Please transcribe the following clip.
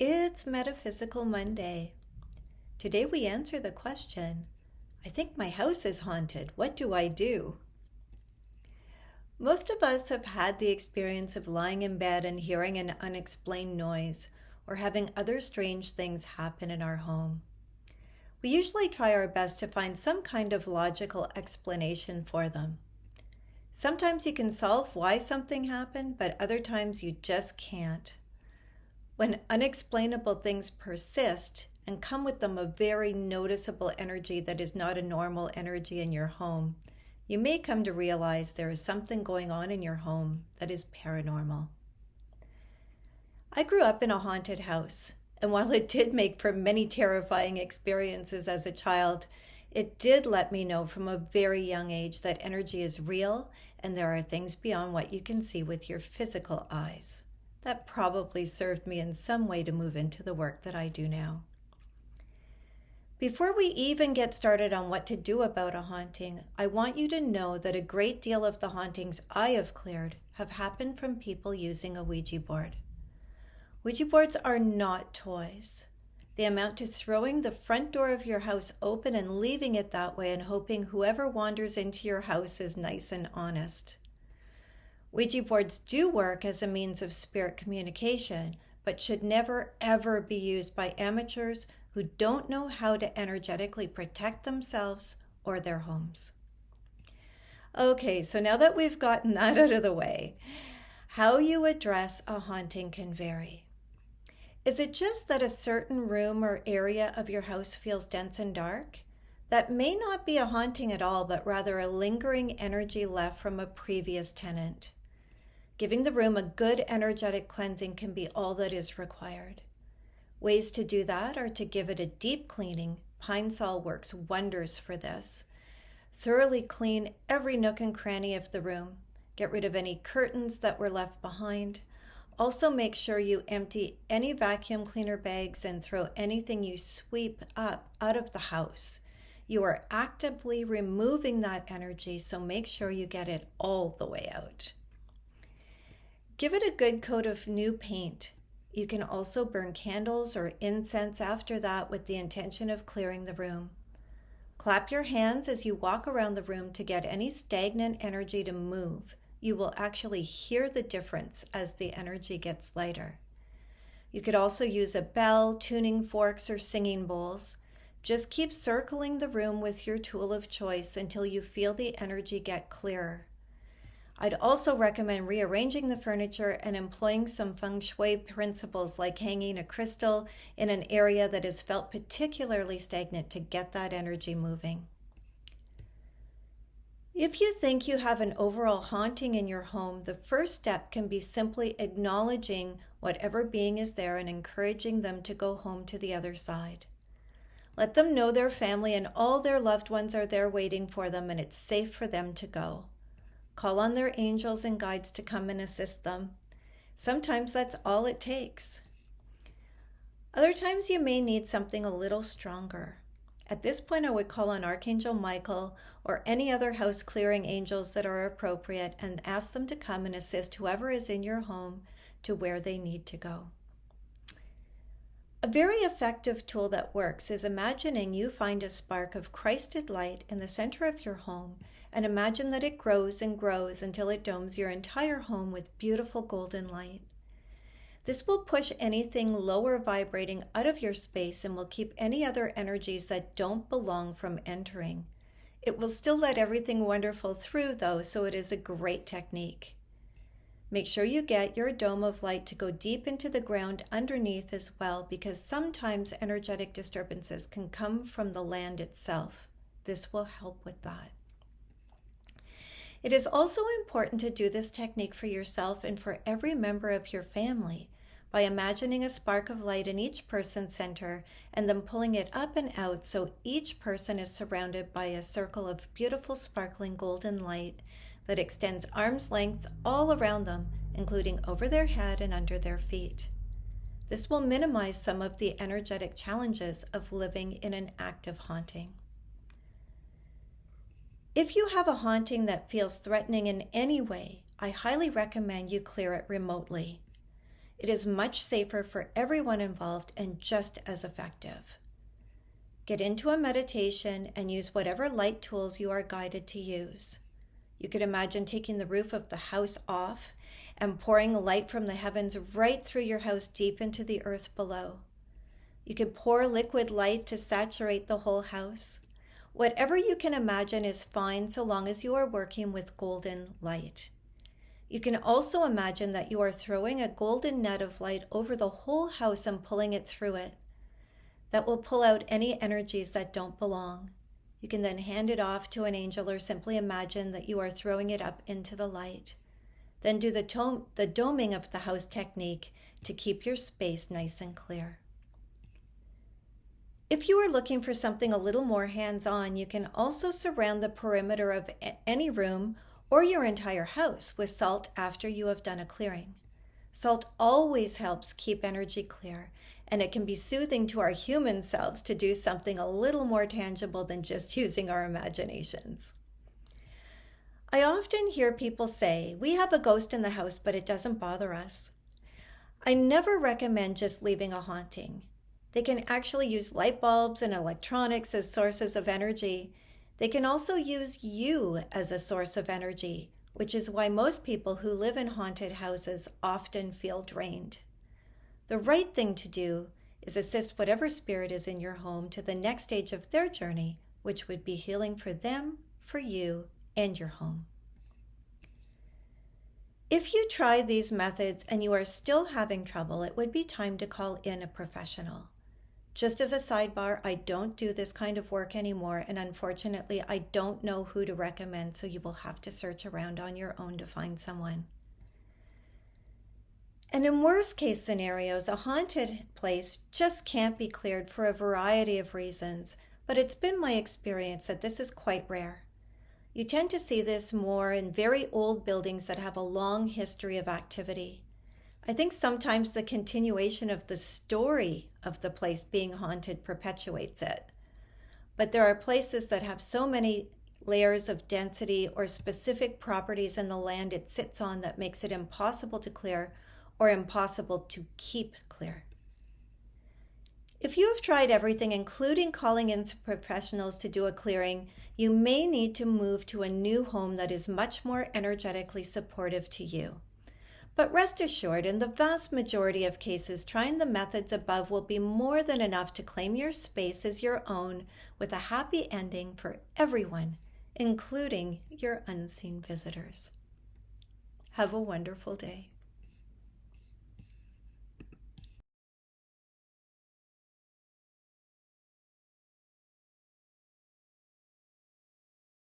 It's Metaphysical Monday. Today we answer the question, I think my house is haunted. What do I do? Most of us have had the experience of lying in bed and hearing an unexplained noise or having other strange things happen in our home. We usually try our best to find some kind of logical explanation for them. Sometimes you can solve why something happened, but other times you just can't. When unexplainable things persist and come with them a very noticeable energy that is not a normal energy in your home, you may come to realize there is something going on in your home that is paranormal. I grew up in a haunted house, and while it did make for many terrifying experiences as a child, it did let me know from a very young age that energy is real and there are things beyond what you can see with your physical eyes. That probably served me in some way to move into the work that I do now. Before we even get started on what to do about a haunting, I want you to know that a great deal of the hauntings I have cleared have happened from people using a Ouija board. Ouija boards are not toys. They amount to throwing the front door of your house open and leaving it that way and hoping whoever wanders into your house is nice and honest. Ouija boards do work as a means of spirit communication, but should never ever be used by amateurs who don't know how to energetically protect themselves or their homes. Okay, so now that we've gotten that out of the way, how you address a haunting can vary. Is it just that a certain room or area of your house feels dense and dark? That may not be a haunting at all, but rather a lingering energy left from a previous tenant. Giving the room a good energetic cleansing can be all that is required. Ways to do that are to give it a deep cleaning. Pine Sol works wonders for this. Thoroughly clean every nook and cranny of the room. Get rid of any curtains that were left behind. Also make sure you empty any vacuum cleaner bags and throw anything you sweep up out of the house. You are actively removing that energy, so make sure you get it all the way out. Give it a good coat of new paint. You can also burn candles or incense after that with the intention of clearing the room. Clap your hands as you walk around the room to get any stagnant energy to move. You will actually hear the difference as the energy gets lighter. You could also use a bell, tuning forks, or singing bowls. Just keep circling the room with your tool of choice until you feel the energy get clearer. I'd also recommend rearranging the furniture and employing some feng shui principles like hanging a crystal in an area that is felt particularly stagnant to get that energy moving. If you think you have an overall haunting in your home, the first step can be simply acknowledging whatever being is there and encouraging them to go home to the other side. Let them know their family and all their loved ones are there waiting for them and it's safe for them to go. Call on their angels and guides to come and assist them. Sometimes that's all it takes. Other times you may need something a little stronger. At this point, I would call on Archangel Michael or any other house clearing angels that are appropriate and ask them to come and assist whoever is in your home to where they need to go. A very effective tool that works is imagining you find a spark of Christed light in the center of your home and imagine that it grows and grows until it domes your entire home with beautiful golden light. This will push anything lower vibrating out of your space and will keep any other energies that don't belong from entering. It will still let everything wonderful through though, so it is a great technique. Make sure you get your dome of light to go deep into the ground underneath as well, because sometimes energetic disturbances can come from the land itself. This will help with that. It is also important to do this technique for yourself and for every member of your family by imagining a spark of light in each person's center and then pulling it up and out so each person is surrounded by a circle of beautiful sparkling golden light that extends arm's length all around them, including over their head and under their feet. This will minimize some of the energetic challenges of living in an active haunting. If you have a haunting that feels threatening in any way, I highly recommend you clear it remotely. It is much safer for everyone involved and just as effective. Get into a meditation and use whatever light tools you are guided to use. You could imagine taking the roof of the house off and pouring light from the heavens right through your house deep into the earth below. You could pour liquid light to saturate the whole house. Whatever you can imagine is fine so long as you are working with golden light. You can also imagine that you are throwing a golden net of light over the whole house and pulling it through it. That will pull out any energies that don't belong. You can then hand it off to an angel or simply imagine that you are throwing it up into the light. Then do the doming of the house technique to keep your space nice and clear. If you are looking for something a little more hands-on, you can also surround the perimeter of any room or your entire house with salt after you have done a clearing. Salt always helps keep energy clear, and it can be soothing to our human selves to do something a little more tangible than just using our imaginations. I often hear people say, "We have a ghost in the house, but it doesn't bother us." I never recommend just leaving a haunting. They can actually use light bulbs and electronics as sources of energy. They can also use you as a source of energy, which is why most people who live in haunted houses often feel drained. The right thing to do is assist whatever spirit is in your home to the next stage of their journey, which would be healing for them, for you, and your home. If you try these methods and you are still having trouble, it would be time to call in a professional. Just as a sidebar, I don't do this kind of work anymore, and unfortunately, I don't know who to recommend, so you will have to search around on your own to find someone. And in worst case scenarios, a haunted place just can't be cleared for a variety of reasons, but it's been my experience that this is quite rare. You tend to see this more in very old buildings that have a long history of activity. I think sometimes the continuation of the story of the place being haunted perpetuates it. But there are places that have so many layers of density or specific properties in the land it sits on that makes it impossible to clear or impossible to keep clear. If you have tried everything, including calling in some professionals to do a clearing, you may need to move to a new home that is much more energetically supportive to you. But rest assured, in the vast majority of cases, trying the methods above will be more than enough to claim your space as your own with a happy ending for everyone, including your unseen visitors. Have a wonderful day.